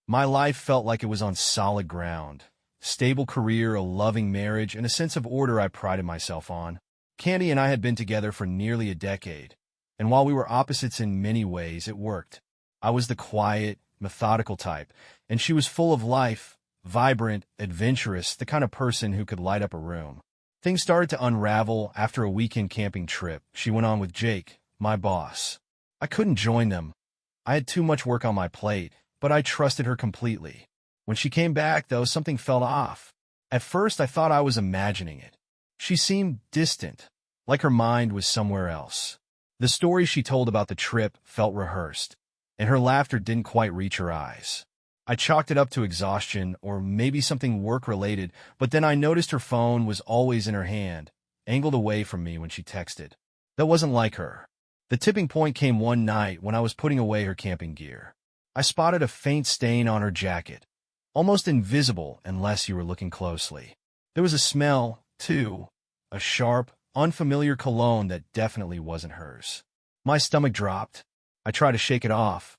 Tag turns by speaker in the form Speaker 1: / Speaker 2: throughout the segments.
Speaker 1: My life felt like it was on solid ground. Stable career, a loving marriage, and a sense of order I prided myself on. Candy and I had been together for nearly a decade, and while we were opposites in many ways, it worked. I was the quiet, methodical type, and she was full of life, vibrant, adventurous, the kind of person who could light up a room. Things started to unravel after a weekend camping trip she went on with Jake, my boss. I couldn't join them. I had too much work on my plate, but I trusted her completely. When she came back, though, something felt off. At first, I thought I was imagining it. She seemed distant, like her mind was somewhere else. The story she told about the trip felt rehearsed, and her laughter didn't quite reach her eyes. I chalked it up to exhaustion or maybe something work-related, but then I noticed her phone was always in her hand, angled away from me when she texted. That wasn't like her. The tipping point came one night when I was putting away her camping gear. I spotted a faint stain on her jacket, almost invisible unless you were looking closely. There was a smell, too, a sharp, unfamiliar cologne that definitely wasn't hers. My stomach dropped. I tried to shake it off,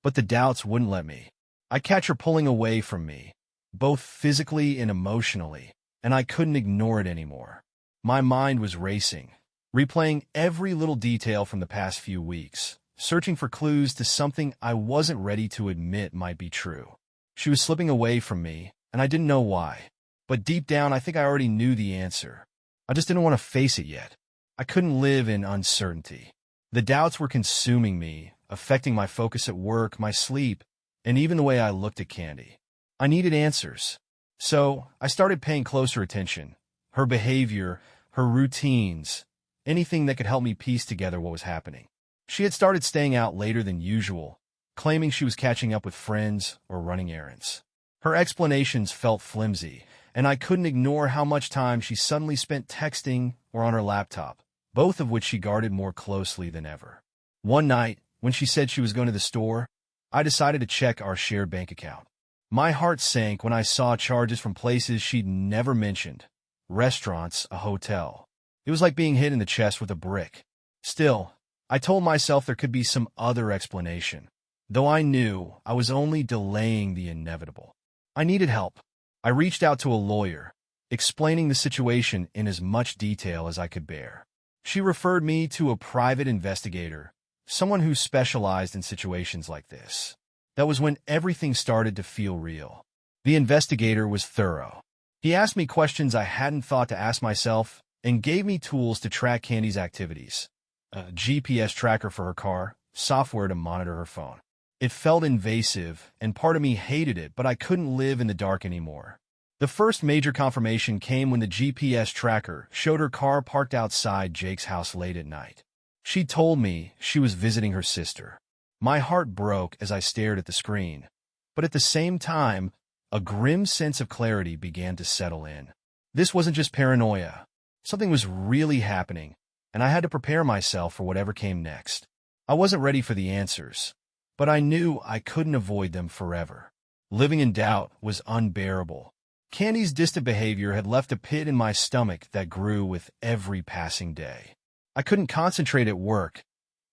Speaker 1: but the doubts wouldn't let me. I catch her pulling away from me, both physically and emotionally, and I couldn't ignore it anymore. My mind was racing, replaying every little detail from the past few weeks, searching for clues to something I wasn't ready to admit might be true. She was slipping away from me, and I didn't know why. But deep down, I think I already knew the answer. I just didn't want to face it yet. I couldn't live in uncertainty. The doubts were consuming me, affecting my focus at work, my sleep, and even the way I looked at Candy. I needed answers. So I started paying closer attention. Her behavior, her routines, anything that could help me piece together what was happening. She had started staying out later than usual, claiming she was catching up with friends or running errands. Her explanations felt flimsy, and I couldn't ignore how much time she suddenly spent texting or on her laptop, both of which she guarded more closely than ever. One night, when she said she was going to the store, I decided to check our shared bank account. My heart sank when I saw charges from places she'd never mentioned. Restaurants, a hotel. It was like being hit in the chest with a brick. Still, I told myself there could be some other explanation, though I knew I was only delaying the inevitable. I needed help. I reached out to a lawyer, explaining the situation in as much detail as I could bear. She referred me to a private investigator, someone who specialized in situations like this. That was when everything started to feel real. The investigator was thorough. He asked me questions I hadn't thought to ask myself and gave me tools to track Candy's activities. A GPS tracker for her car, software to monitor her phone. It felt invasive, and part of me hated it, but I couldn't live in the dark anymore. The first major confirmation came when the GPS tracker showed her car parked outside Jake's house late at night. She told me she was visiting her sister. My heart broke as I stared at the screen, but at the same time, a grim sense of clarity began to settle in. This wasn't just paranoia. Something was really happening, and I had to prepare myself for whatever came next. I wasn't ready for the answers, but I knew I couldn't avoid them forever. Living in doubt was unbearable. Candy's distant behavior had left a pit in my stomach that grew with every passing day. I couldn't concentrate at work,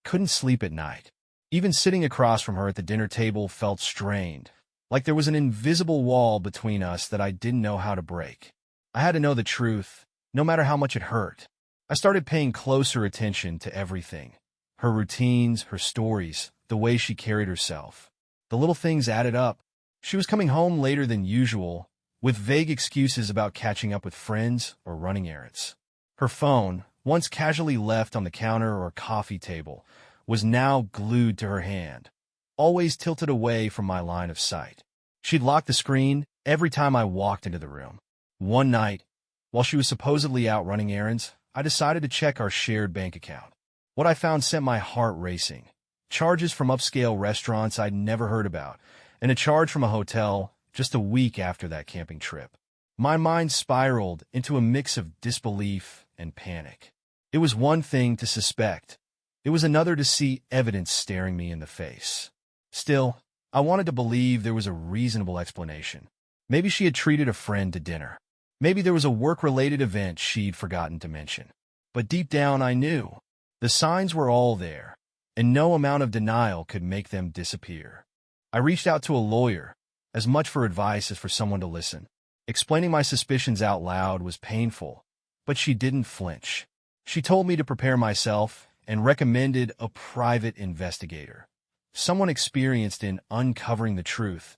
Speaker 1: couldn't sleep at night. Even sitting across from her at the dinner table felt strained, like there was an invisible wall between us that I didn't know how to break. I had to know the truth, no matter how much it hurt. I started paying closer attention to everything. Her routines, her stories, the way she carried herself. The little things added up. She was coming home later than usual, with vague excuses about catching up with friends or running errands. Her phone, once casually left on the counter or coffee table, was now glued to her hand, always tilted away from my line of sight. She'd lock the screen every time I walked into the room. One night, while she was supposedly out running errands, I decided to check our shared bank account. What I found sent my heart racing. Charges from upscale restaurants I'd never heard about, and a charge from a hotel just a week after that camping trip. My mind spiraled into a mix of disbelief and panic. It was one thing to suspect. It was another to see evidence staring me in the face. Still, I wanted to believe there was a reasonable explanation. Maybe she had treated a friend to dinner. Maybe there was a work-related event she'd forgotten to mention. But deep down I knew. The signs were all there, and no amount of denial could make them disappear. I reached out to a lawyer, as much for advice as for someone to listen. Explaining my suspicions out loud was painful, but she didn't flinch. She told me to prepare myself and recommended a private investigator, someone experienced in uncovering the truth,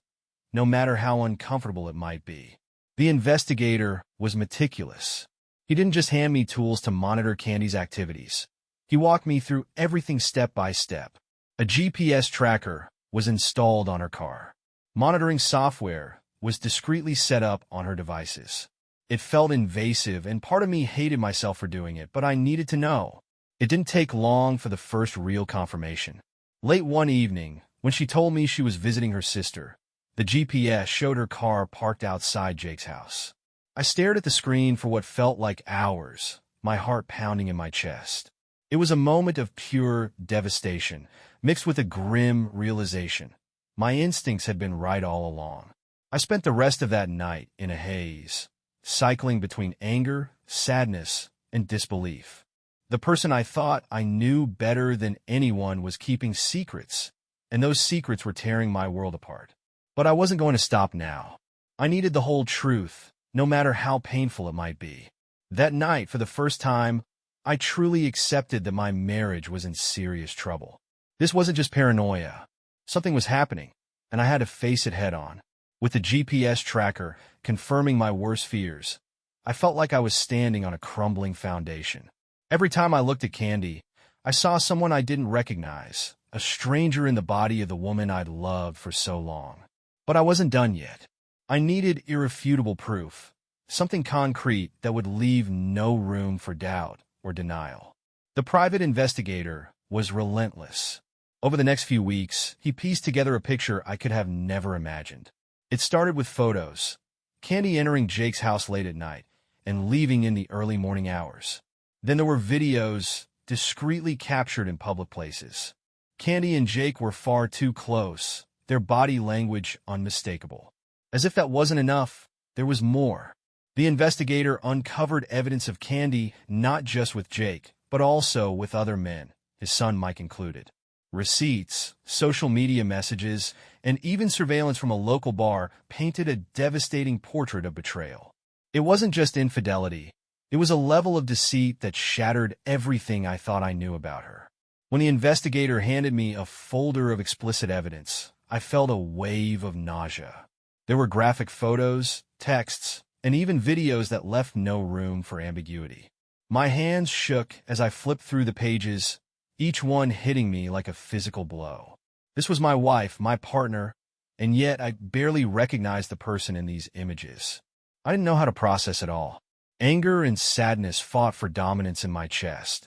Speaker 1: no matter how uncomfortable it might be. The investigator was meticulous. He didn't just hand me tools to monitor Candy's activities. He walked me through everything step by step. A GPS tracker was installed on her car. Monitoring software was discreetly set up on her devices. It felt invasive, and part of me hated myself for doing it, but I needed to know. It didn't take long for the first real confirmation. Late one evening, when she told me she was visiting her sister, the GPS showed her car parked outside Jake's house. I stared at the screen for what felt like hours, my heart pounding in my chest. It was a moment of pure devastation, mixed with a grim realization. My instincts had been right all along. I spent the rest of that night in a haze, cycling between anger, sadness, and disbelief. The person I thought I knew better than anyone was keeping secrets, and those secrets were tearing my world apart. But I wasn't going to stop now. I needed the whole truth, no matter how painful it might be. That night, for the first time, I truly accepted that my marriage was in serious trouble. This wasn't just paranoia. Something was happening, and I had to face it head-on. With the GPS tracker confirming my worst fears, I felt like I was standing on a crumbling foundation. Every time I looked at Candy, I saw someone I didn't recognize, a stranger in the body of the woman I'd loved for so long. But I wasn't done yet. I needed irrefutable proof, something concrete that would leave no room for doubt or denial. The private investigator was relentless. Over the next few weeks, he pieced together a picture I could have never imagined. It started with photos, Candy entering Jake's house late at night and leaving in the early morning hours. Then there were videos discreetly captured in public places. Candy and Jake were far too close, their body language unmistakable. As if that wasn't enough, there was more. The investigator uncovered evidence of Candy not just with Jake, but also with other men, his son Mike included. Receipts, social media messages, and even surveillance from a local bar painted a devastating portrait of betrayal. It wasn't just infidelity. It was a level of deceit that shattered everything I thought I knew about her. When the investigator handed me a folder of explicit evidence, I felt a wave of nausea. There were graphic photos, texts, and even videos that left no room for ambiguity. My hands shook as I flipped through the pages, each one hitting me like a physical blow. This was my wife, my partner, and yet I barely recognized the person in these images. I didn't know how to process it all. Anger and sadness fought for dominance in my chest,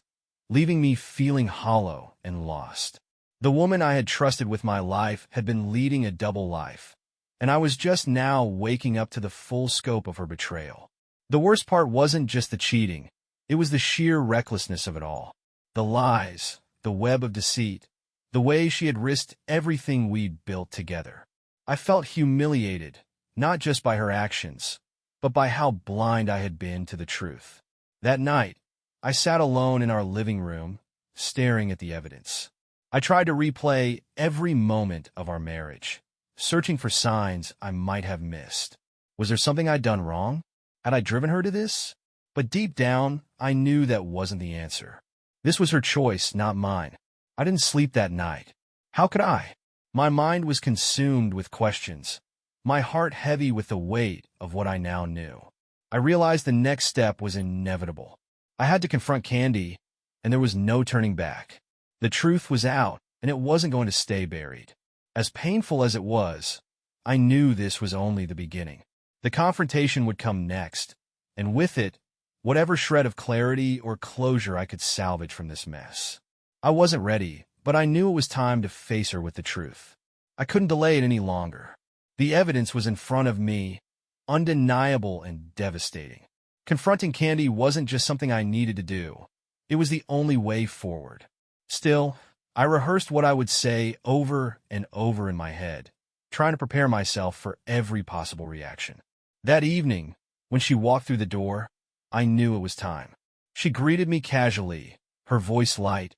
Speaker 1: leaving me feeling hollow and lost. The woman I had trusted with my life had been leading a double life, and I was just now waking up to the full scope of her betrayal. The worst part wasn't just the cheating. It was the sheer recklessness of it all. The lies, the web of deceit, the way she had risked everything we'd built together. I felt humiliated, not just by her actions, but by how blind I had been to the truth. That night, I sat alone in our living room, staring at the evidence. I tried to replay every moment of our marriage, searching for signs I might have missed. Was there something I'd done wrong? Had I driven her to this? But deep down, I knew that wasn't the answer. This was her choice, not mine. I didn't sleep that night. How could I? My mind was consumed with questions, my heart heavy with the weight of what I now knew. I realized the next step was inevitable. I had to confront Candy, and there was no turning back. The truth was out, and it wasn't going to stay buried. As painful as it was, I knew this was only the beginning. The confrontation would come next, and with it, whatever shred of clarity or closure I could salvage from this mess. I wasn't ready, but I knew it was time to face her with the truth. I couldn't delay it any longer. The evidence was in front of me, undeniable and devastating. Confronting Candy wasn't just something I needed to do. It was the only way forward. Still, I rehearsed what I would say over and over in my head, trying to prepare myself for every possible reaction. That evening, when she walked through the door, I knew it was time. She greeted me casually, her voice light,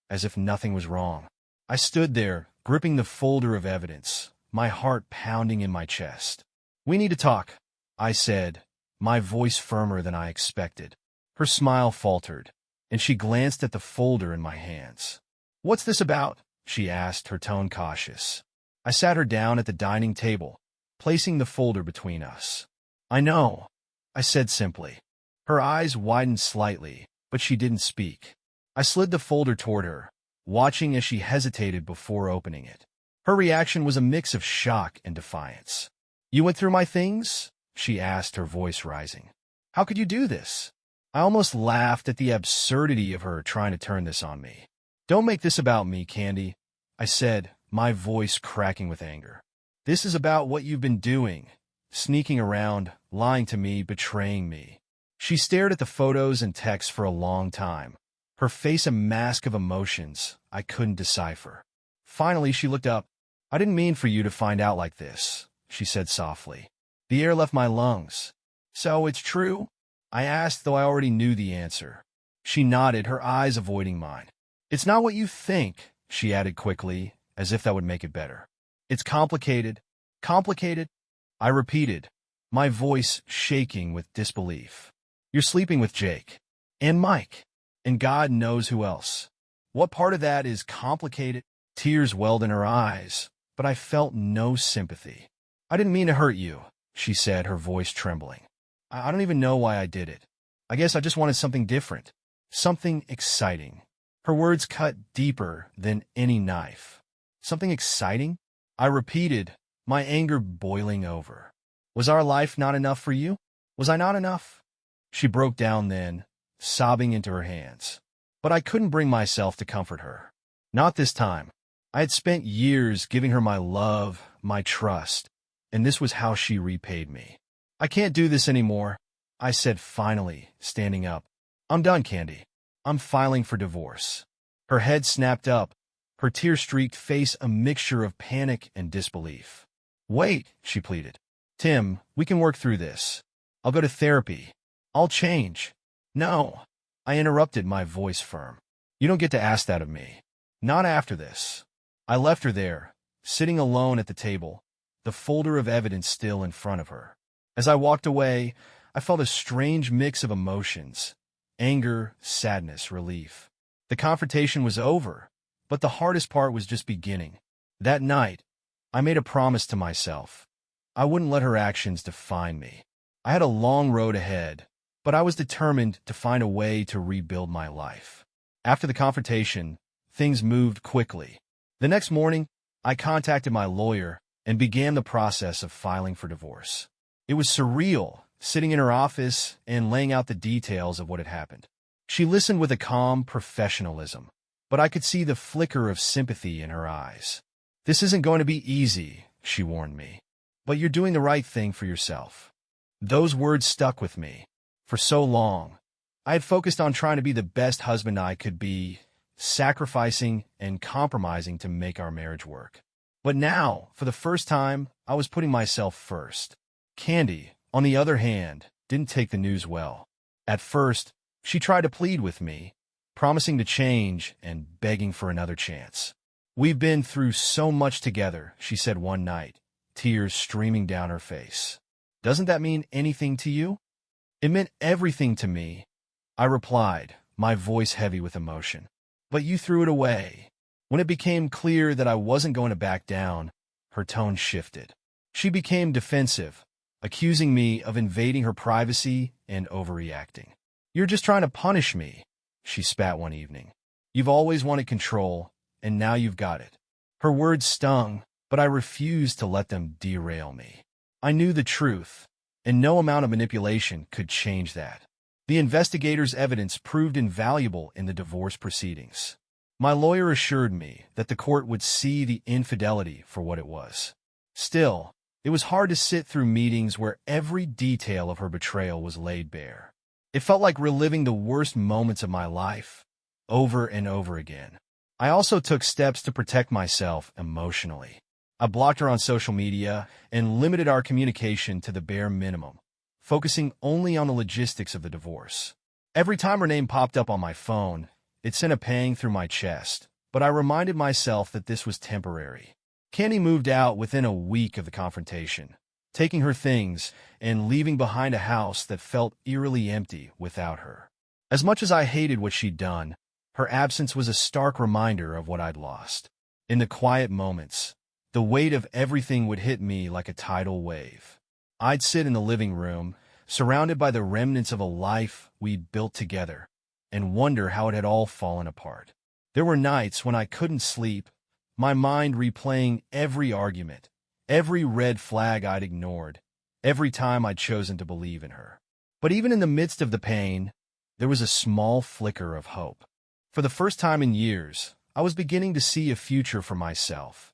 Speaker 1: as if nothing was wrong. I stood there, gripping the folder of evidence, my heart pounding in my chest. "We need to talk," I said, my voice firmer than I expected. Her smile faltered, and she glanced at the folder in my hands. "What's this about?" she asked, her tone cautious. I sat her down at the dining table, placing the folder between us. "I know," I said simply. Her eyes widened slightly, but she didn't speak. I slid the folder toward her, watching as she hesitated before opening it. Her reaction was a mix of shock and defiance. "You went through my things?" she asked, her voice rising. "How could you do this?" I almost laughed at the absurdity of her trying to turn this on me. "Don't make this about me, Candy," I said, my voice cracking with anger. "This is about what you've been doing, sneaking around, lying to me, betraying me." She stared at the photos and texts for a long time, her face a mask of emotions I couldn't decipher. Finally, she looked up. "I didn't mean for you to find out like this," she said softly. The air left my lungs. "So it's true?" I asked, though I already knew the answer. She nodded, her eyes avoiding mine. "It's not what you think," she added quickly, as if that would make it better. "It's complicated." "Complicated?" I repeated, my voice shaking with disbelief. "You're sleeping with Jake. And Mike. And God knows who else. What part of that is complicated?" Tears welled in her eyes, but I felt no sympathy. "I didn't mean to hurt you," she said, her voice trembling. I don't even know why I did it. I guess I just wanted something different. Something exciting." Her words cut deeper than any knife. "Something exciting?" I repeated, my anger boiling over. "Was our life not enough for you? Was I not enough?" She broke down then, sobbing into her hands. But I couldn't bring myself to comfort her. Not this time. I had spent years giving her my love, my trust, and this was how she repaid me. "I can't do this anymore," I said finally, standing up. "I'm done, Candy. I'm filing for divorce." Her head snapped up, her tear-streaked face a mixture of panic and disbelief. "Wait," she pleaded. "Tim, we can work through this. I'll go to therapy. I'll change." "No," I interrupted, my voice firm. "You don't get to ask that of me. Not after this." I left her there, sitting alone at the table, the folder of evidence still in front of her. As I walked away, I felt a strange mix of emotions: anger, sadness, relief. The confrontation was over, but the hardest part was just beginning. That night, I made a promise to myself. I wouldn't let her actions define me. I had a long road ahead, but I was determined to find a way to rebuild my life. After the confrontation, things moved quickly. The next morning, I contacted my lawyer and began the process of filing for divorce. It was surreal, sitting in her office and laying out the details of what had happened. She listened with a calm professionalism, but I could see the flicker of sympathy in her eyes. "This isn't going to be easy," she warned me, "but you're doing the right thing for yourself." Those words stuck with me. For so long, I had focused on trying to be the best husband I could be, sacrificing and compromising to make our marriage work. But now, for the first time, I was putting myself first. Candy, on the other hand, didn't take the news well. At first, she tried to plead with me, promising to change and begging for another chance. "We've been through so much together," she said one night, tears streaming down her face. "Doesn't that mean anything to you?" "It meant everything to me," I replied, my voice heavy with emotion. "But you threw it away." When it became clear that I wasn't going to back down, her tone shifted. She became defensive, accusing me of invading her privacy and overreacting. "You're just trying to punish me," she spat one evening. "You've always wanted control, and now you've got it." Her words stung, but I refused to let them derail me. I knew the truth, and no amount of manipulation could change that. The investigators' evidence proved invaluable in the divorce proceedings. My lawyer assured me that the court would see the infidelity for what it was. Still, it was hard to sit through meetings where every detail of her betrayal was laid bare. It felt like reliving the worst moments of my life, over and over again. I also took steps to protect myself emotionally. I blocked her on social media and limited our communication to the bare minimum, focusing only on the logistics of the divorce. Every time her name popped up on my phone, it sent a pang through my chest, but I reminded myself that this was temporary. Candy moved out within a week of the confrontation, taking her things and leaving behind a house that felt eerily empty without her. As much as I hated what she'd done, her absence was a stark reminder of what I'd lost. In the quiet moments, the weight of everything would hit me like a tidal wave. I'd sit in the living room, surrounded by the remnants of a life we'd built together, and wonder how it had all fallen apart. There were nights when I couldn't sleep, my mind replaying every argument, every red flag I'd ignored, every time I'd chosen to believe in her. But even in the midst of the pain, there was a small flicker of hope. For the first time in years, I was beginning to see a future for myself.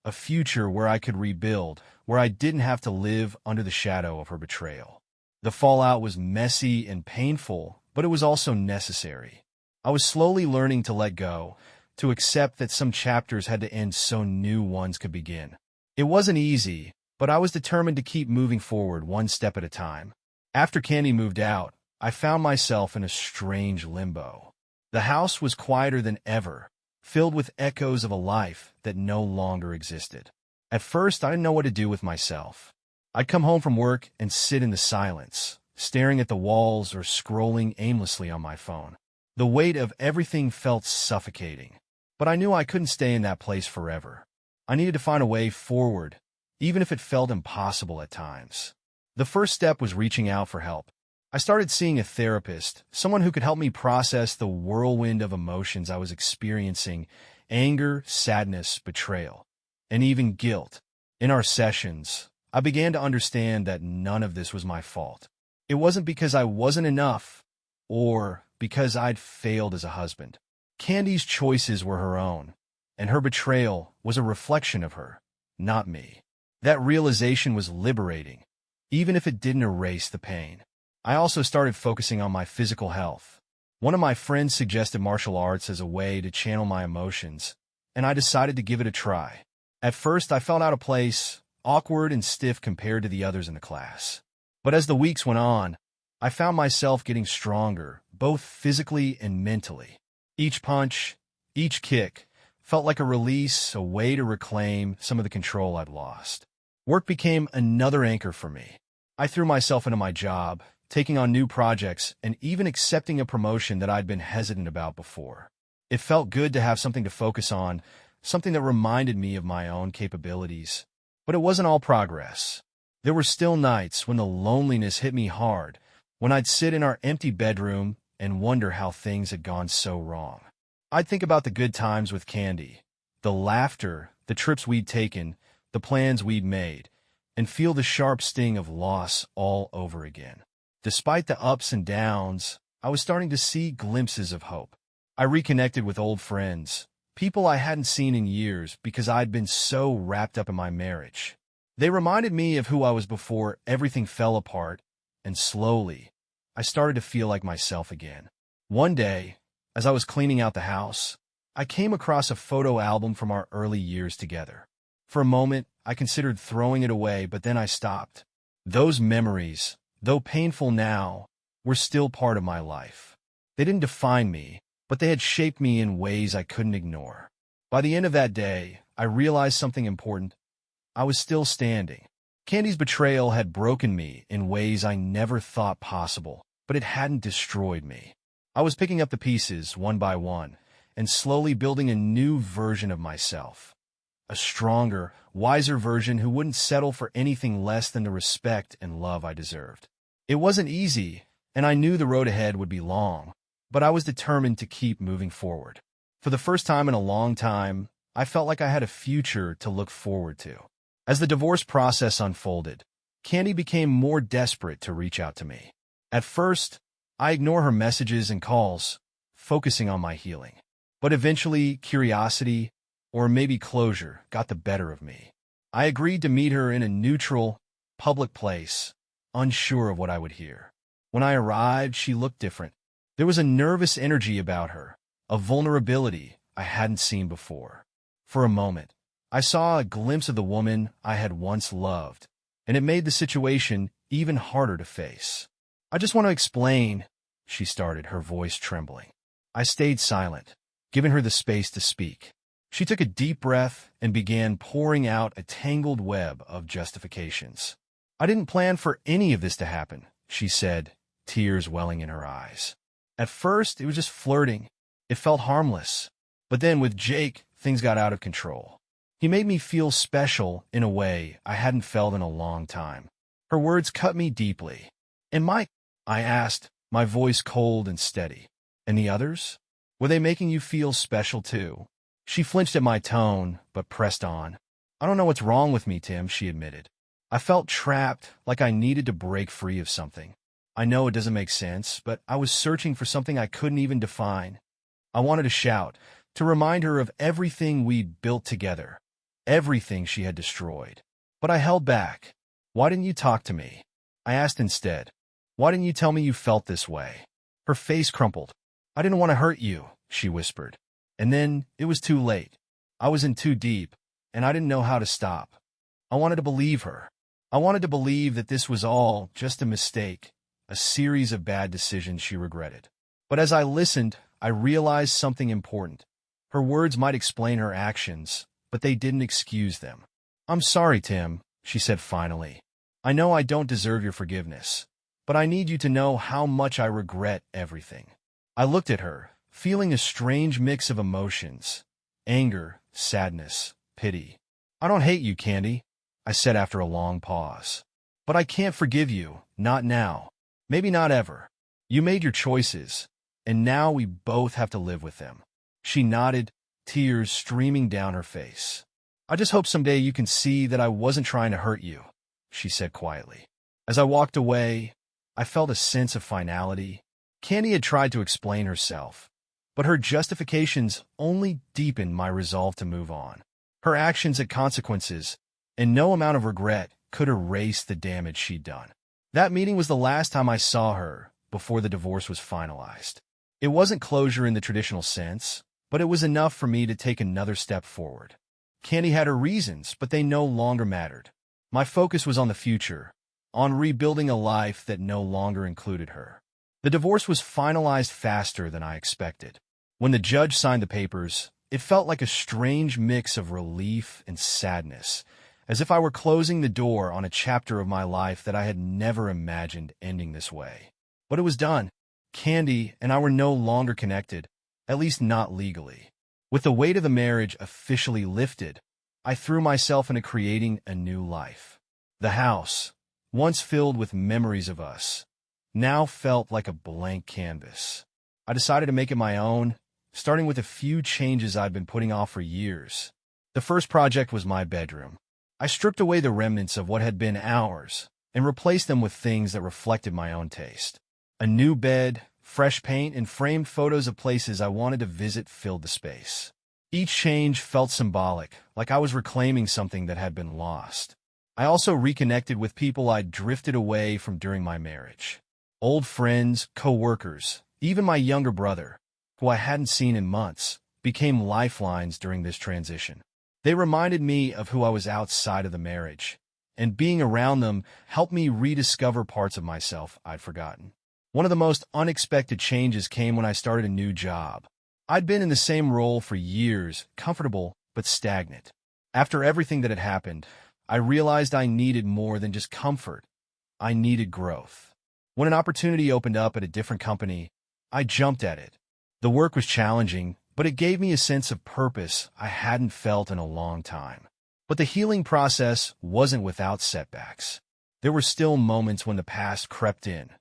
Speaker 1: A future where I could rebuild, where I didn't have to live under the shadow of her betrayal. The fallout was messy and painful, but it was also necessary. I was slowly learning to let go, to accept that some chapters had to end so new ones could begin. It wasn't easy, but I was determined to keep moving forward one step at a time. After Candy moved out, I found myself in a strange limbo. The house was quieter than ever, filled with echoes of a life that no longer existed. At first, I didn't know what to do with myself. I'd come home from work and sit in the silence, staring at the walls or scrolling aimlessly on my phone. The weight of everything felt suffocating, but I knew I couldn't stay in that place forever. I needed to find a way forward, even if it felt impossible at times. The first step was reaching out for help. I started seeing a therapist, someone who could help me process the whirlwind of emotions I was experiencing: anger, sadness, betrayal, and even guilt. In our sessions, I began to understand that none of this was my fault. It wasn't because I wasn't enough, or because I'd failed as a husband. Candy's choices were her own, and her betrayal was a reflection of her, not me. That realization was liberating, even if it didn't erase the pain. I also started focusing on my physical health. One of my friends suggested martial arts as a way to channel my emotions, and I decided to give it a try. At first, I felt out of place, awkward and stiff compared to the others in the class. But as the weeks went on, I found myself getting stronger, both physically and mentally. Each punch, each kick, felt like a release, a way to reclaim some of the control I'd lost. Work became another anchor for me. I threw myself into my job, taking on new projects, and even accepting a promotion that I'd been hesitant about before. It felt good to have something to focus on, something that reminded me of my own capabilities. But it wasn't all progress. There were still nights when the loneliness hit me hard, when I'd sit in our empty bedroom and wonder how things had gone so wrong. I'd think about the good times with Candy, the laughter, the trips we'd taken, the plans we'd made, and feel the sharp sting of loss all over again. Despite the ups and downs, I was starting to see glimpses of hope. I reconnected with old friends, people I hadn't seen in years because I'd been so wrapped up in my marriage. They reminded me of who I was before everything fell apart, and slowly, I started to feel like myself again. One day, as I was cleaning out the house, I came across a photo album from our early years together. For a moment, I considered throwing it away, but then I stopped. Those memories, though painful now, were still part of my life. They didn't define me, but they had shaped me in ways I couldn't ignore. By the end of that day, I realized something important. I was still standing. Candy's betrayal had broken me in ways I never thought possible, but it hadn't destroyed me. I was picking up the pieces one by one and slowly building a new version of myself. A stronger, wiser version who wouldn't settle for anything less than the respect and love I deserved. It wasn't easy, and I knew the road ahead would be long, but I was determined to keep moving forward. For the first time in a long time, I felt like I had a future to look forward to. As the divorce process unfolded, Candy became more desperate to reach out to me. At first, I ignored her messages and calls, focusing on my healing. But eventually, curiosity, or maybe closure, got the better of me. I agreed to meet her in a neutral, public place, unsure of what I would hear. When I arrived, she looked different. There was a nervous energy about her, a vulnerability I hadn't seen before. For a moment, I saw a glimpse of the woman I had once loved, and it made the situation even harder to face. "I just want to explain," she started, her voice trembling. I stayed silent, giving her the space to speak. She took a deep breath and began pouring out a tangled web of justifications. "I didn't plan for any of this to happen," she said, tears welling in her eyes. "At first, it was just flirting. It felt harmless. But then with Jake, things got out of control. He made me feel special in a way I hadn't felt in a long time." Her words cut me deeply. "And Mike?" I asked, my voice cold and steady. "And the others? Were they making you feel special too?" She flinched at my tone, but pressed on. "I don't know what's wrong with me, Tim," she admitted. "I felt trapped, like I needed to break free of something. I know it doesn't make sense, but I was searching for something I couldn't even define." I wanted to shout, to remind her of everything we'd built together, everything she had destroyed. But I held back. "Why didn't you talk to me?" I asked instead. "Why didn't you tell me you felt this way?" Her face crumpled. "I didn't want to hurt you," she whispered. And then it was too late. I was in too deep, and I didn't know how to stop. I wanted to believe her. I wanted to believe that this was all just a mistake, a series of bad decisions she regretted. But as I listened, I realized something important. Her words might explain her actions, but they didn't excuse them. "I'm sorry, Tim," she said finally. "I know I don't deserve your forgiveness, but I need you to know how much I regret everything." I looked at her, feeling a strange mix of emotions: anger, sadness, pity. "I don't hate you, Candy," I said after a long pause. "But I can't forgive you, not now. Maybe not ever. You made your choices, and now we both have to live with them." She nodded, tears streaming down her face. "I just hope someday you can see that I wasn't trying to hurt you," she said quietly. As I walked away, I felt a sense of finality. Candy had tried to explain herself, but her justifications only deepened my resolve to move on. Her actions had consequences, and no amount of regret could erase the damage she'd done. That meeting was the last time I saw her before the divorce was finalized. It wasn't closure in the traditional sense, but it was enough for me to take another step forward. Candy had her reasons, but they no longer mattered. My focus was on the future, on rebuilding a life that no longer included her. The divorce was finalized faster than I expected. When the judge signed the papers, it felt like a strange mix of relief and sadness, as if I were closing the door on a chapter of my life that I had never imagined ending this way. But it was done. Candy and I were no longer connected, at least not legally. With the weight of the marriage officially lifted, I threw myself into creating a new life. The house, once filled with memories of us, now felt like a blank canvas. I decided to make it my own, starting with a few changes I'd been putting off for years. The first project was my bedroom. I stripped away the remnants of what had been ours and replaced them with things that reflected my own taste. A new bed, fresh paint, and framed photos of places I wanted to visit filled the space. Each change felt symbolic, like I was reclaiming something that had been lost. I also reconnected with people I'd drifted away from during my marriage. Old friends, co-workers, even my younger brother, who I hadn't seen in months, became lifelines during this transition. They reminded me of who I was outside of the marriage, and being around them helped me rediscover parts of myself I'd forgotten. One of the most unexpected changes came when I started a new job. I'd been in the same role for years, comfortable but stagnant. After everything that had happened, I realized I needed more than just comfort. I needed growth. When an opportunity opened up at a different company, I jumped at it. The work was challenging, but it gave me a sense of purpose I hadn't felt in a long time. But the healing process wasn't without setbacks. There were still moments when the past crept in,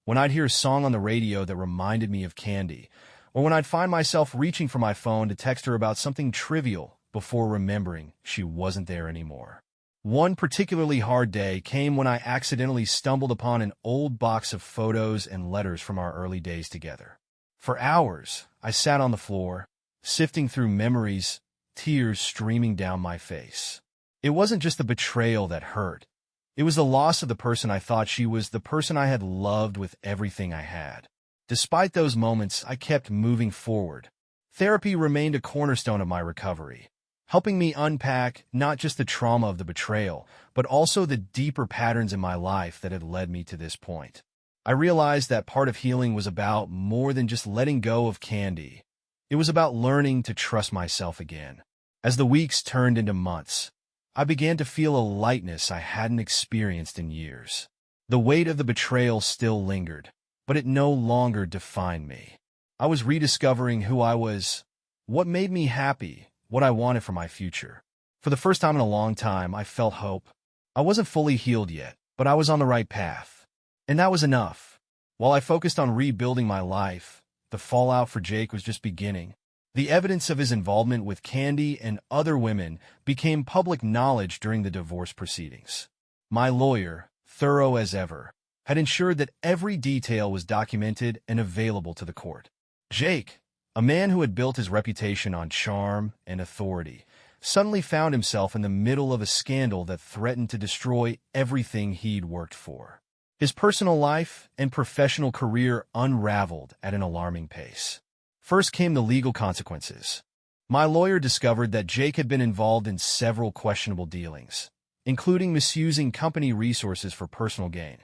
Speaker 1: when I'd hear a song on the radio that reminded me of Candy, or when I'd find myself reaching for my phone to text her about something trivial before remembering she wasn't there anymore. One particularly hard day came when I accidentally stumbled upon an old box of photos and letters from our early days together. For hours, I sat on the floor, sifting through memories, tears streaming down my face. It wasn't just the betrayal that hurt. It was the loss of the person I thought she was, the person I had loved with everything I had. Despite those moments, I kept moving forward. Therapy remained a cornerstone of my recovery, helping me unpack not just the trauma of the betrayal, but also the deeper patterns in my life that had led me to this point. I realized that part of healing was about more than just letting go of Candy. It was about learning to trust myself again. As the weeks turned into months, I began to feel a lightness I hadn't experienced in years. The weight of the betrayal still lingered, but it no longer defined me. I was rediscovering who I was, what made me happy, what I wanted for my future. For the first time in a long time, I felt hope. I wasn't fully healed yet, but I was on the right path. And that was enough. While I focused on rebuilding my life, the fallout for Jake was just beginning. The evidence of his involvement with Candy and other women became public knowledge during the divorce proceedings. My lawyer, thorough as ever, had ensured that every detail was documented and available to the court. Jake, a man who had built his reputation on charm and authority, suddenly found himself in the middle of a scandal that threatened to destroy everything he'd worked for. His personal life and professional career unraveled at an alarming pace. First came the legal consequences. My lawyer discovered that Jake had been involved in several questionable dealings, including misusing company resources for personal gain,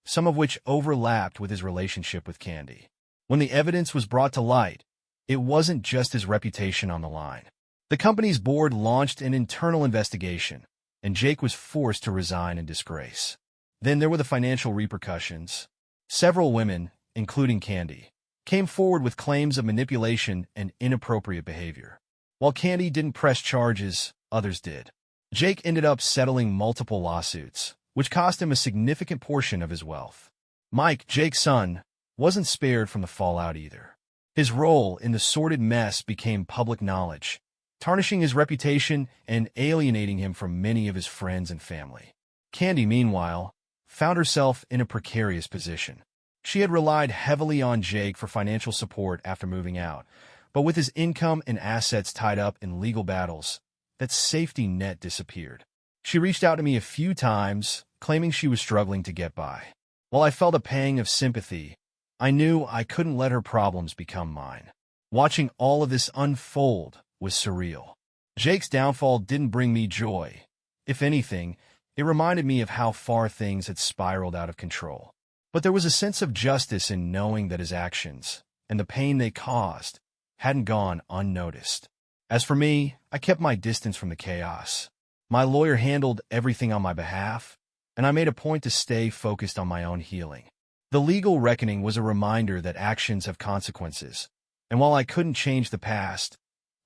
Speaker 1: some of which overlapped with his relationship with Candy. When the evidence was brought to light, it wasn't just his reputation on the line. The company's board launched an internal investigation, and Jake was forced to resign in disgrace. Then there were the financial repercussions. Several women, including Candy, came forward with claims of manipulation and inappropriate behavior. While Candy didn't press charges, others did. Jake ended up settling multiple lawsuits, which cost him a significant portion of his wealth. Mike, Jake's son, wasn't spared from the fallout either. His role in the sordid mess became public knowledge, tarnishing his reputation and alienating him from many of his friends and family. Candy, meanwhile, found herself in a precarious position. She had relied heavily on Jake for financial support after moving out, but with his income and assets tied up in legal battles, that safety net disappeared. She reached out to me a few times, claiming she was struggling to get by. While I felt a pang of sympathy, I knew I couldn't let her problems become mine. Watching all of this unfold was surreal. Jake's downfall didn't bring me joy. If anything, it reminded me of how far things had spiraled out of control. But there was a sense of justice in knowing that his actions, and the pain they caused, hadn't gone unnoticed. As for me, I kept my distance from the chaos. My lawyer handled everything on my behalf, and I made a point to stay focused on my own healing. The legal reckoning was a reminder that actions have consequences, and while I couldn't change the past,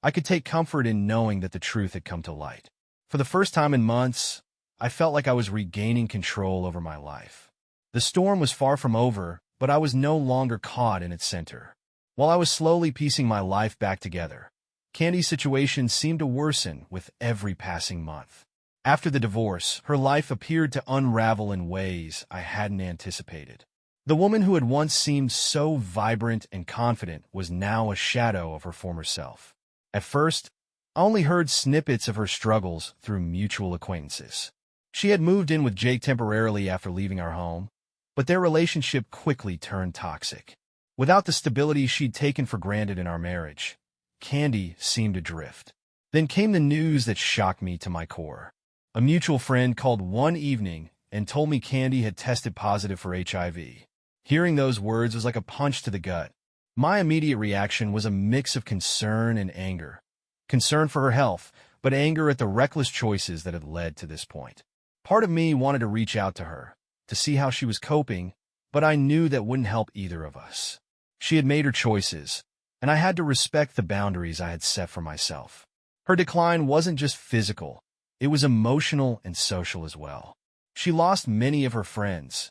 Speaker 1: I could take comfort in knowing that the truth had come to light. For the first time in months, I felt like I was regaining control over my life. The storm was far from over, but I was no longer caught in its center. While I was slowly piecing my life back together, Candy's situation seemed to worsen with every passing month. After the divorce, her life appeared to unravel in ways I hadn't anticipated. The woman who had once seemed so vibrant and confident was now a shadow of her former self. At first, I only heard snippets of her struggles through mutual acquaintances. She had moved in with Jake temporarily after leaving our home, but their relationship quickly turned toxic. Without the stability she'd taken for granted in our marriage, Candy seemed adrift. Then came the news that shocked me to my core. A mutual friend called one evening and told me Candy had tested positive for HIV. Hearing those words was like a punch to the gut. My immediate reaction was a mix of concern and anger. Concern for her health, but anger at the reckless choices that had led to this point. Part of me wanted to reach out to her, to see how she was coping, but I knew that wouldn't help either of us. She had made her choices, and I had to respect the boundaries I had set for myself. Her decline wasn't just physical, it was emotional and social as well. She lost many of her friends,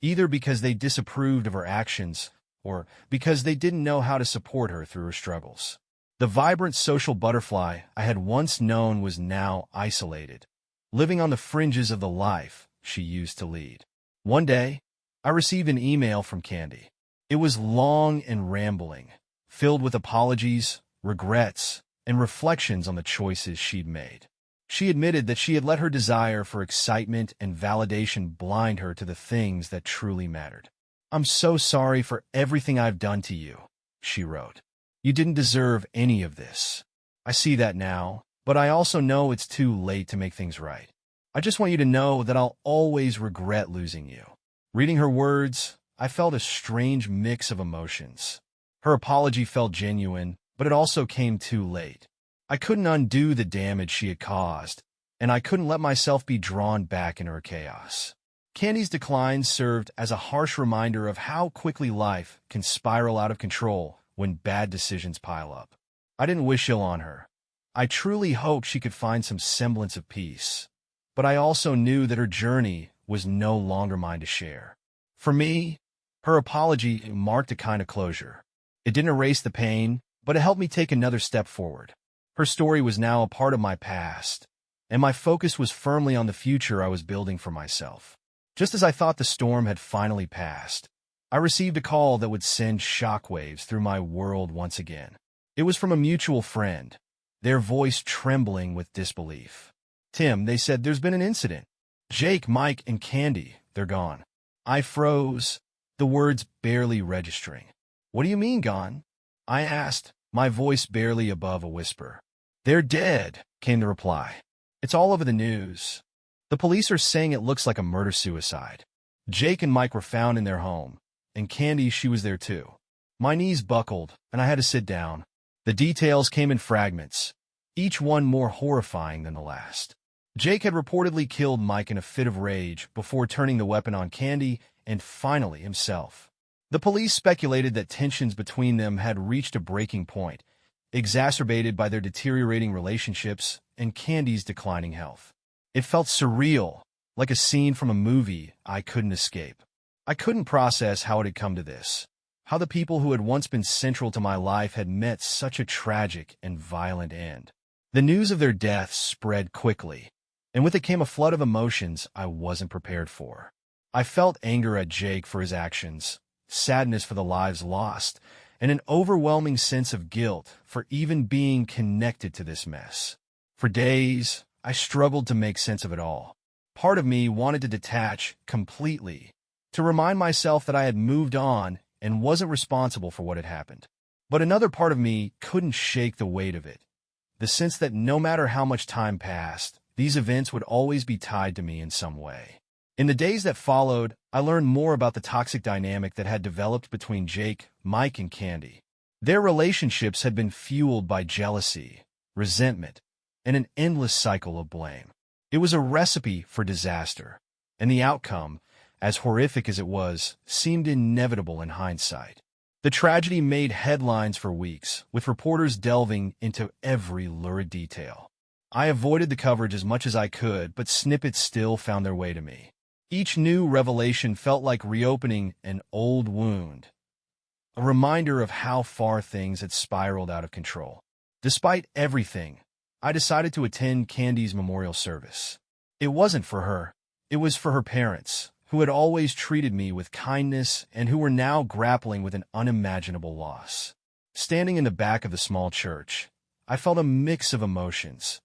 Speaker 1: either because they disapproved of her actions or because they didn't know how to support her through her struggles. The vibrant social butterfly I had once known was now isolated, living on the fringes of the life she used to lead. One day, I received an email from Candy. It was long and rambling, filled with apologies, regrets, and reflections on the choices she'd made. She admitted that she had let her desire for excitement and validation blind her to the things that truly mattered. "I'm so sorry for everything I've done to you," she wrote. "You didn't deserve any of this. I see that now, but I also know it's too late to make things right. I just want you to know that I'll always regret losing you." Reading her words, I felt a strange mix of emotions. Her apology felt genuine, but it also came too late. I couldn't undo the damage she had caused, and I couldn't let myself be drawn back into her chaos. Candy's decline served as a harsh reminder of how quickly life can spiral out of control when bad decisions pile up. I didn't wish ill on her. I truly hoped she could find some semblance of peace. But I also knew that her journey was no longer mine to share. For me, her apology marked a kind of closure. It didn't erase the pain, but it helped me take another step forward. Her story was now a part of my past, and my focus was firmly on the future I was building for myself. Just as I thought the storm had finally passed, I received a call that would send shockwaves through my world once again. It was from a mutual friend, their voice trembling with disbelief. "Tim," they said, "there's been an incident. Jake, Mike, and Candy, they're gone." I froze, the words barely registering. "What do you mean gone?" I asked, my voice barely above a whisper. "They're dead," came the reply. "It's all over the news. The police are saying it looks like a murder-suicide. Jake and Mike were found in their home, and Candy, she was there too." My knees buckled, and I had to sit down. The details came in fragments, each one more horrifying than the last. Jake had reportedly killed Mike in a fit of rage before turning the weapon on Candy and finally himself. The police speculated that tensions between them had reached a breaking point, exacerbated by their deteriorating relationships and Candy's declining health. It felt surreal, like a scene from a movie I couldn't escape. I couldn't process how it had come to this, how the people who had once been central to my life had met such a tragic and violent end. The news of their deaths spread quickly, and with it came a flood of emotions I wasn't prepared for. I felt anger at Jake for his actions, sadness for the lives lost, and an overwhelming sense of guilt for even being connected to this mess. For days, I struggled to make sense of it all. Part of me wanted to detach completely, to remind myself that I had moved on and wasn't responsible for what had happened. But another part of me couldn't shake the weight of it, the sense that no matter how much time passed, these events would always be tied to me in some way. In the days that followed, I learned more about the toxic dynamic that had developed between Jake, Mike, and Candy. Their relationships had been fueled by jealousy, resentment, and an endless cycle of blame. It was a recipe for disaster, and the outcome, as horrific as it was, seemed inevitable in hindsight. The tragedy made headlines for weeks, with reporters delving into every lurid detail. I avoided the coverage as much as I could, but snippets still found their way to me. Each new revelation felt like reopening an old wound, a reminder of how far things had spiraled out of control. Despite everything, I decided to attend Candy's memorial service. It wasn't for her. It was for her parents, who had always treated me with kindness and who were now grappling with an unimaginable loss. Standing in the back of the small church, I felt a mix of emotions: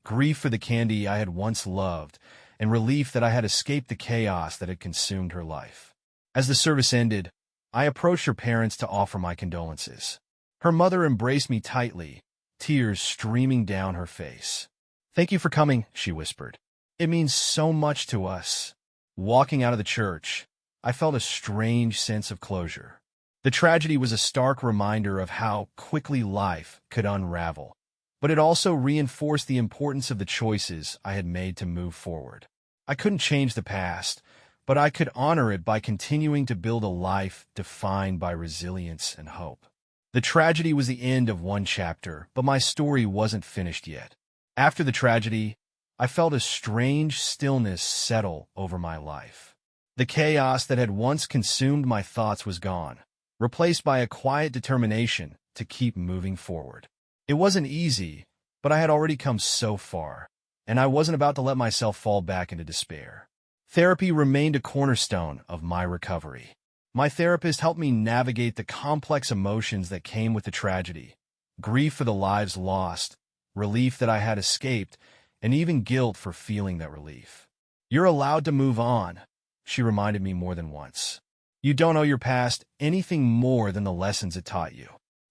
Speaker 1: grief for the Candy I had once loved, and relief that I had escaped the chaos that had consumed her life. As the service ended, I approached her parents to offer my condolences. Her mother embraced me tightly, tears streaming down her face. "Thank you for coming," she whispered. "It means so much to us." Walking out of the church, I felt a strange sense of closure. The tragedy was a stark reminder of how quickly life could unravel, but it also reinforced the importance of the choices I had made to move forward. I couldn't change the past, but I could honor it by continuing to build a life defined by resilience and hope. The tragedy was the end of one chapter, but my story wasn't finished yet. After the tragedy, I felt a strange stillness settle over my life. The chaos that had once consumed my thoughts was gone, replaced by a quiet determination to keep moving forward. It wasn't easy, but I had already come so far, and I wasn't about to let myself fall back into despair. Therapy remained a cornerstone of my recovery. My therapist helped me navigate the complex emotions that came with the tragedy: grief for the lives lost, relief that I had escaped, and even guilt for feeling that relief. "You're allowed to move on," she reminded me more than once. "You don't owe your past anything more than the lessons it taught you."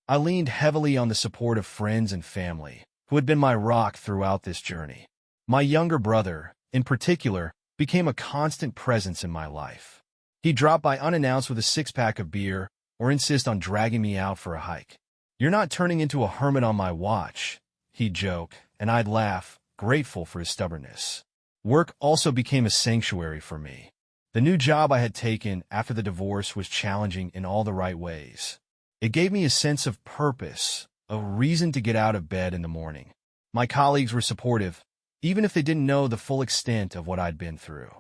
Speaker 1: I leaned heavily on the support of friends and family, who had been my rock throughout this journey. My younger brother, in particular, became a constant presence in my life. He'd drop by unannounced with a six-pack of beer or insist on dragging me out for a hike. "You're not turning into a hermit on my watch," he'd joke, and I'd laugh, grateful for his stubbornness. Work also became a sanctuary for me. The new job I had taken after the divorce was challenging in all the right ways. It gave me a sense of purpose, a reason to get out of bed in the morning. My colleagues were supportive, even if they didn't know the full extent of what I'd been through.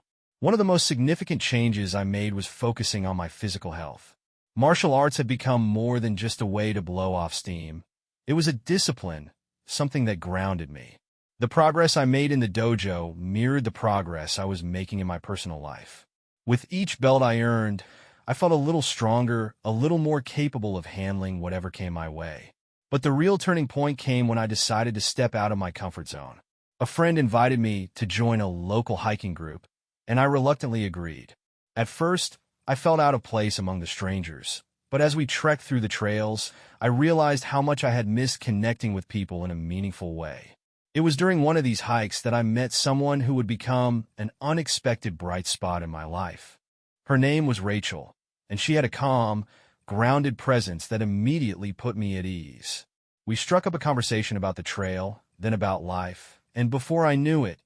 Speaker 1: One of the most significant changes I made was focusing on my physical health. Martial arts had become more than just a way to blow off steam. It was a discipline, something that grounded me. The progress I made in the dojo mirrored the progress I was making in my personal life. With each belt I earned, I felt a little stronger, a little more capable of handling whatever came my way. But the real turning point came when I decided to step out of my comfort zone. A friend invited me to join a local hiking group, and I reluctantly agreed. At first, I felt out of place among the strangers, but as we trekked through the trails, I realized how much I had missed connecting with people in a meaningful way. It was during one of these hikes that I met someone who would become an unexpected bright spot in my life. Her name was Rachel, and she had a calm, grounded presence that immediately put me at ease. We struck up a conversation about the trail, then about life, and before I knew it,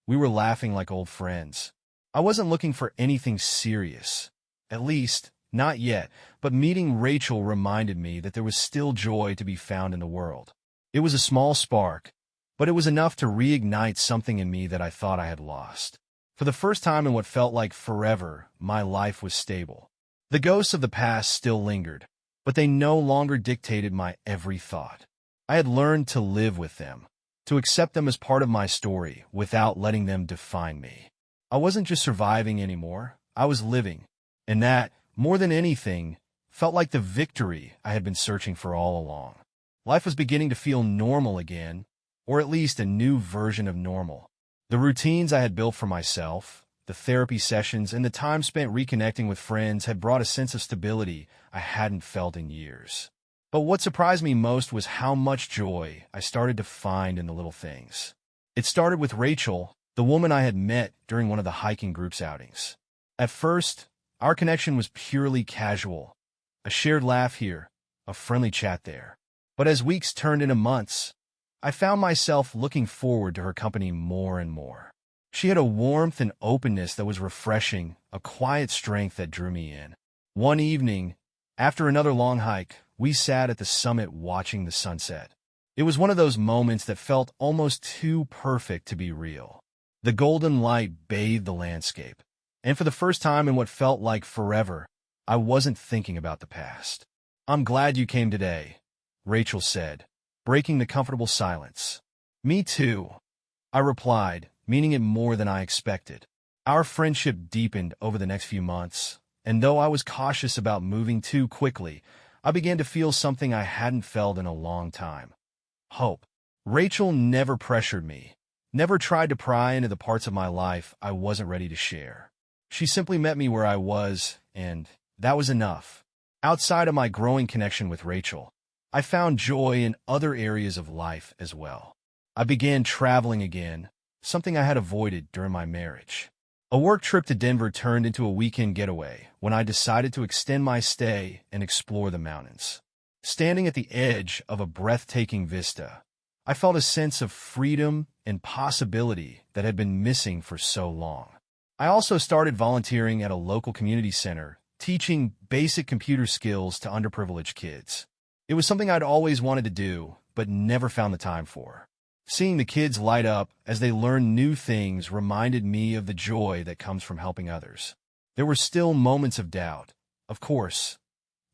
Speaker 1: we were laughing like old friends. I wasn't looking for anything serious, at least, not yet, but meeting Rachel reminded me that there was still joy to be found in the world. It was a small spark, but it was enough to reignite something in me that I thought I had lost. For the first time in what felt like forever, my life was stable. The ghosts of the past still lingered, but they no longer dictated my every thought. I had learned to live with them, to accept them as part of my story without letting them define me. I wasn't just surviving anymore, I was living, and that, more than anything, felt like the victory I had been searching for all along. Life was beginning to feel normal again, or at least a new version of normal. The routines I had built for myself, the therapy sessions, and the time spent reconnecting with friends had brought a sense of stability I hadn't felt in years. But what surprised me most was how much joy I started to find in the little things. It started with Rachel, the woman I had met during one of the hiking group's outings. At first, our connection was purely casual, a shared laugh here, a friendly chat there. But as weeks turned into months, I found myself looking forward to her company more and more. She had a warmth and openness that was refreshing, a quiet strength that drew me in. One evening, after another long hike, we sat at the summit watching the sunset. It was one of those moments that felt almost too perfect to be real. The golden light bathed the landscape, and for the first time in what felt like forever, I wasn't thinking about the past. "I'm glad you came today," Rachel said, breaking the comfortable silence. "Me too," I replied, meaning it more than I expected. Our friendship deepened over the next few months, and though I was cautious about moving too quickly, I began to feel something I hadn't felt in a long time. Hope. Rachel never pressured me, never tried to pry into the parts of my life I wasn't ready to share. She simply met me where I was, and that was enough. Outside of my growing connection with Rachel, I found joy in other areas of life as well. I began traveling again, something I had avoided during my marriage. A work trip to Denver turned into a weekend getaway when I decided to extend my stay and explore the mountains. Standing at the edge of a breathtaking vista, I felt a sense of freedom and possibility that had been missing for so long. I also started volunteering at a local community center, teaching basic computer skills to underprivileged kids. It was something I'd always wanted to do, but never found the time for. Seeing the kids light up as they learned new things reminded me of the joy that comes from helping others. There were still moments of doubt, of course,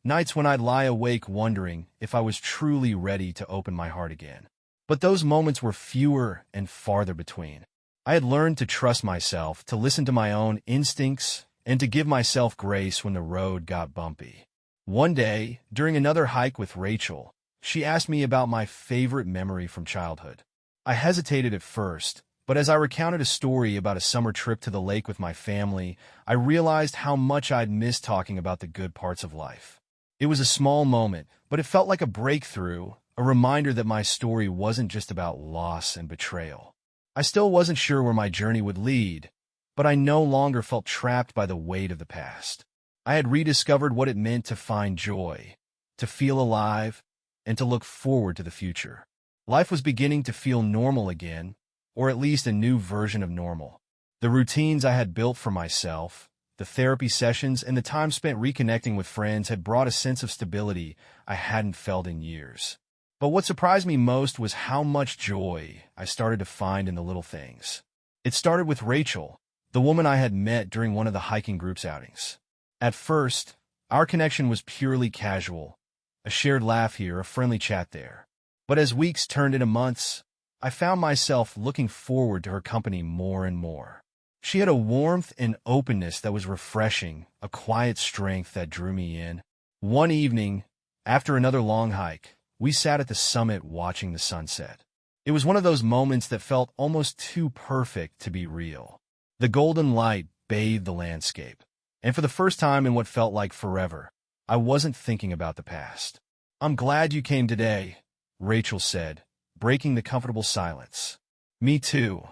Speaker 1: nights when I'd lie awake wondering if I was truly ready to open my heart again. But those moments were fewer and farther between. I had learned to trust myself, to listen to my own instincts, and to give myself grace when the road got bumpy. One day, during another hike with Rachel, she asked me about my favorite memory from childhood. I hesitated at first, but as I recounted a story about a summer trip to the lake with my family, I realized how much I'd missed talking about the good parts of life. It was a small moment, but it felt like a breakthrough, a reminder that my story wasn't just about loss and betrayal. I still wasn't sure where my journey would lead, but I no longer felt trapped by the weight of the past. I had rediscovered what it meant to find joy, to feel alive, and to look forward to the future. Life was beginning to feel normal again, or at least a new version of normal. The routines I had built for myself, the therapy sessions, and the time spent reconnecting with friends had brought a sense of stability I hadn't felt in years. But what surprised me most was how much joy I started to find in the little things. It started with Rachel, the woman I had met during one of the hiking group's outings. At first, our connection was purely casual, a shared laugh here, a friendly chat there. But as weeks turned into months, I found myself looking forward to her company more and more. She had a warmth and openness that was refreshing, a quiet strength that drew me in. One evening, after another long hike, we sat at the summit watching the sunset. It was one of those moments that felt almost too perfect to be real. The golden light bathed the landscape, and for the first time in what felt like forever, I wasn't thinking about the past. "I'm glad you came today," Rachel said, breaking the comfortable silence. "Me too,"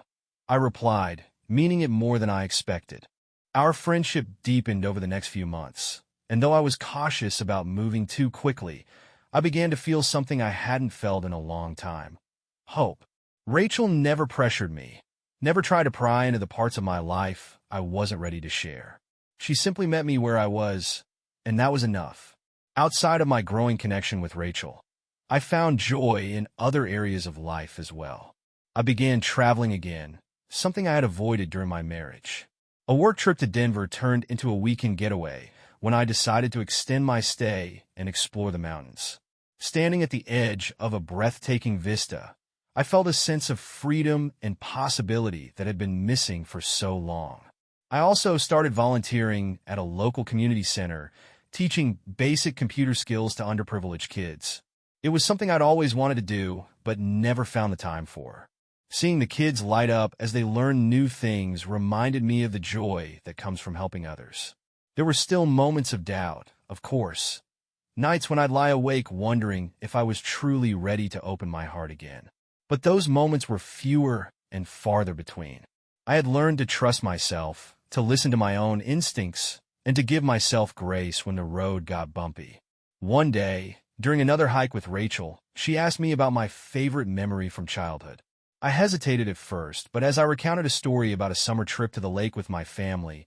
Speaker 1: I replied, meaning it more than I expected. Our friendship deepened over the next few months, and though I was cautious about moving too quickly, I began to feel something I hadn't felt in a long time: hope. Rachel never pressured me, never tried to pry into the parts of my life I wasn't ready to share. She simply met me where I was, and that was enough. Outside of my growing connection with Rachel, I found joy in other areas of life as well. I began traveling again, something I had avoided during my marriage. A work trip to Denver turned into a weekend getaway when I decided to extend my stay and explore the mountains. Standing at the edge of a breathtaking vista, I felt a sense of freedom and possibility that had been missing for so long. I also started volunteering at a local community center, teaching basic computer skills to underprivileged kids. It was something I'd always wanted to do, but never found the time for. Seeing the kids light up as they learned new things reminded me of the joy that comes from helping others. There were still moments of doubt, of course. Nights when I'd lie awake wondering if I was truly ready to open my heart again. But those moments were fewer and farther between. I had learned to trust myself, to listen to my own instincts, and to give myself grace when the road got bumpy. One day, during another hike with Rachel, she asked me about my favorite memory from childhood. I hesitated at first, but as I recounted a story about a summer trip to the lake with my family,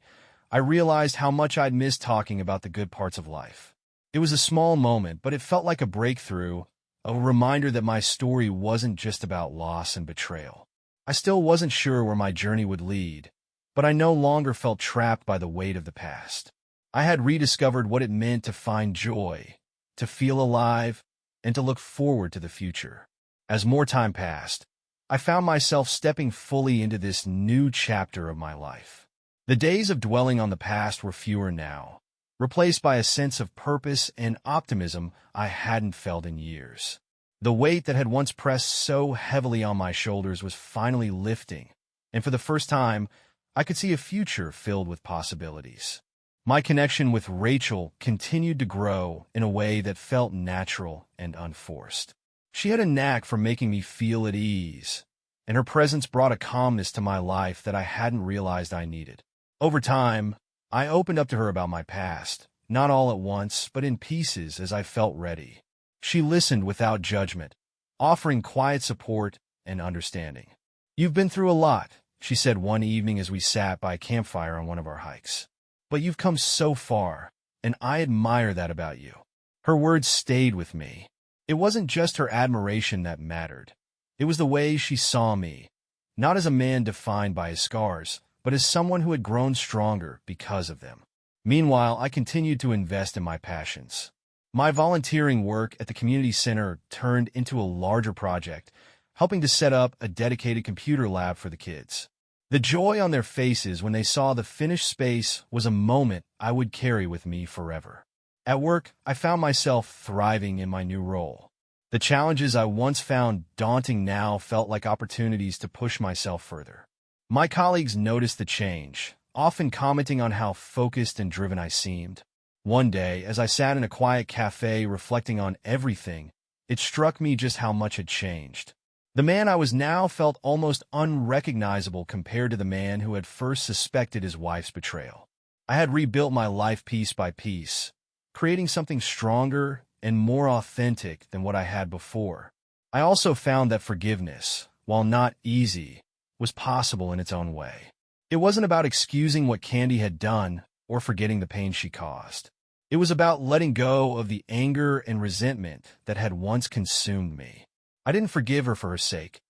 Speaker 1: I realized how much I'd missed talking about the good parts of life. It was a small moment, but it felt like a breakthrough, a reminder that my story wasn't just about loss and betrayal. I still wasn't sure where my journey would lead, but I no longer felt trapped by the weight of the past. I had rediscovered what it meant to find joy, to feel alive, and to look forward to the future. As more time passed, I found myself stepping fully into this new chapter of my life. The days of dwelling on the past were fewer now, replaced by a sense of purpose and optimism I hadn't felt in years. The weight that had once pressed so heavily on my shoulders was finally lifting, and for the first time, I could see a future filled with possibilities. My connection with Rachel continued to grow in a way that felt natural and unforced. She had a knack for making me feel at ease, and her presence brought a calmness to my life that I hadn't realized I needed. Over time, I opened up to her about my past, not all at once, but in pieces as I felt ready. She listened without judgment, offering quiet support and understanding. "You've been through a lot," she said one evening as we sat by a campfire on one of our hikes. "But you've come so far, and I admire that about you." Her words stayed with me. It wasn't just her admiration that mattered. It was the way she saw me, not as a man defined by his scars, but as someone who had grown stronger because of them. Meanwhile, I continued to invest in my passions. My volunteering work at the community center turned into a larger project, helping to set up a dedicated computer lab for the kids. The joy on their faces when they saw the finished space was a moment I would carry with me forever. At work, I found myself thriving in my new role. The challenges I once found daunting now felt like opportunities to push myself further. My colleagues noticed the change, often commenting on how focused and driven I seemed. One day, as I sat in a quiet cafe reflecting on everything, it struck me just how much had changed. The man I was now felt almost unrecognizable compared to the man who had first suspected his wife's betrayal. I had rebuilt my life piece by piece, creating something stronger and more authentic than what I had before. I also found that forgiveness, while not easy, was possible in its own way. It wasn't about excusing what Candy had done or forgetting the pain she caused. It was about letting go of the anger and resentment that had once consumed me. I didn't forgive her for her sake.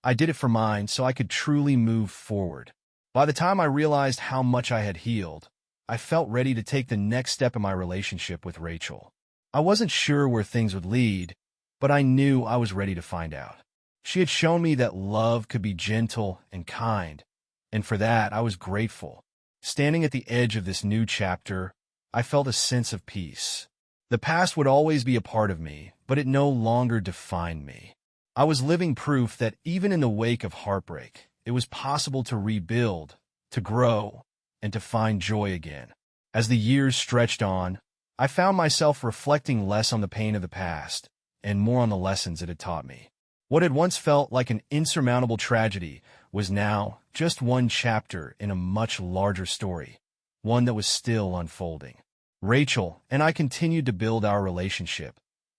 Speaker 1: I did it for mine so I could truly move forward. By the time I realized how much I had healed, I felt ready to take the next step in my relationship with Rachel. I wasn't sure where things would lead, but I knew I was ready to find out. She had shown me that love could be gentle and kind, and for that I was grateful. Standing at the edge of this new chapter, I felt a sense of peace. The past would always be a part of me, but it no longer defined me. I was living proof that even in the wake of heartbreak, it was possible to rebuild, to grow, and to find joy again. As the years stretched on, I found myself reflecting less on the pain of the past and more on the lessons it had taught me. What had once felt like an insurmountable tragedy was now just one chapter in a much larger story, one that was still unfolding. Rachel and I continued to build our relationship,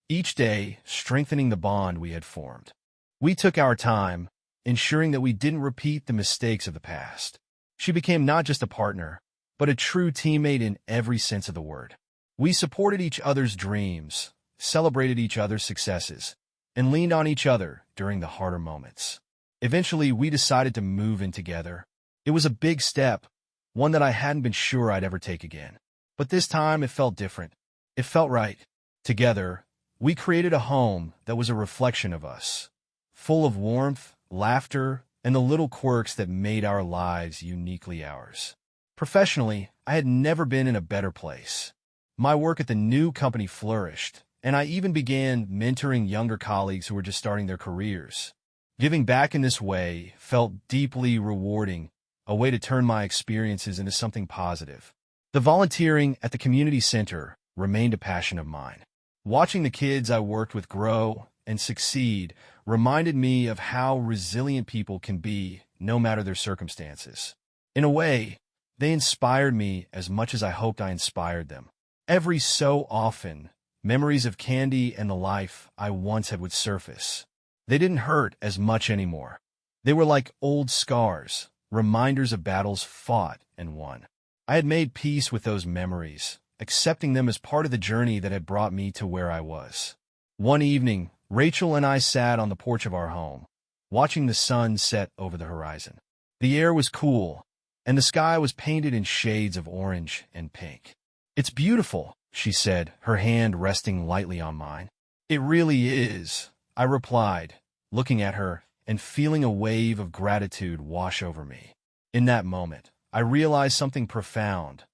Speaker 1: each day strengthening the bond we had formed. We took our time, ensuring that we didn't repeat the mistakes of the past. She became not just a partner, but a true teammate in every sense of the word. We supported each other's dreams, celebrated each other's successes, and leaned on each other during the harder moments. Eventually, we decided to move in together. It was a big step, one that I hadn't been sure I'd ever take again. But this time, it felt different. It felt right. Together, we created a home that was a reflection of us, full of warmth, laughter, and the little quirks that made our lives uniquely ours. Professionally, I had never been in a better place. My work at the new company flourished, and I even began mentoring younger colleagues who were just starting their careers. Giving back in this way felt deeply rewarding, a way to turn my experiences into something positive. The volunteering at the community center remained a passion of mine. Watching the kids I worked with grow and succeed reminded me of how resilient people can be, no matter their circumstances. In a way, they inspired me as much as I hoped I inspired them. Every so often, memories of Candy and the life I once had would surface. They didn't hurt as much anymore. They were like old scars, reminders of battles fought and won. I had made peace with those memories, accepting them as part of the journey that had brought me to where I was. One evening, Rachel and I sat on the porch of our home, watching the sun set over the horizon. The air was cool, and the sky was painted in shades of orange and pink. "It's beautiful," she said, her hand resting lightly on mine. "It really is," I replied, looking at her and feeling a wave of gratitude wash over me. In that moment, I realized something profound.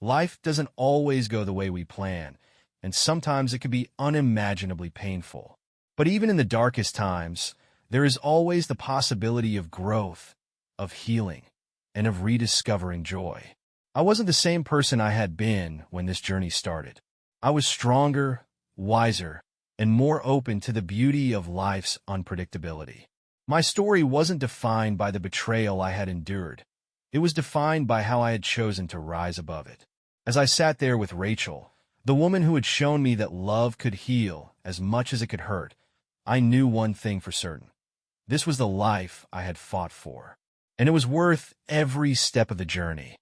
Speaker 1: Life doesn't always go the way we plan, and sometimes it can be unimaginably painful. But even in the darkest times, there is always the possibility of growth, of healing, and of rediscovering joy. I wasn't the same person I had been when this journey started. I was stronger, wiser, and more open to the beauty of life's unpredictability. My story wasn't defined by the betrayal I had endured. It was defined by how I had chosen to rise above it. As I sat there with Rachel, the woman who had shown me that love could heal as much as it could hurt, I knew one thing for certain. This was the life I had fought for, and it was worth every step of the journey.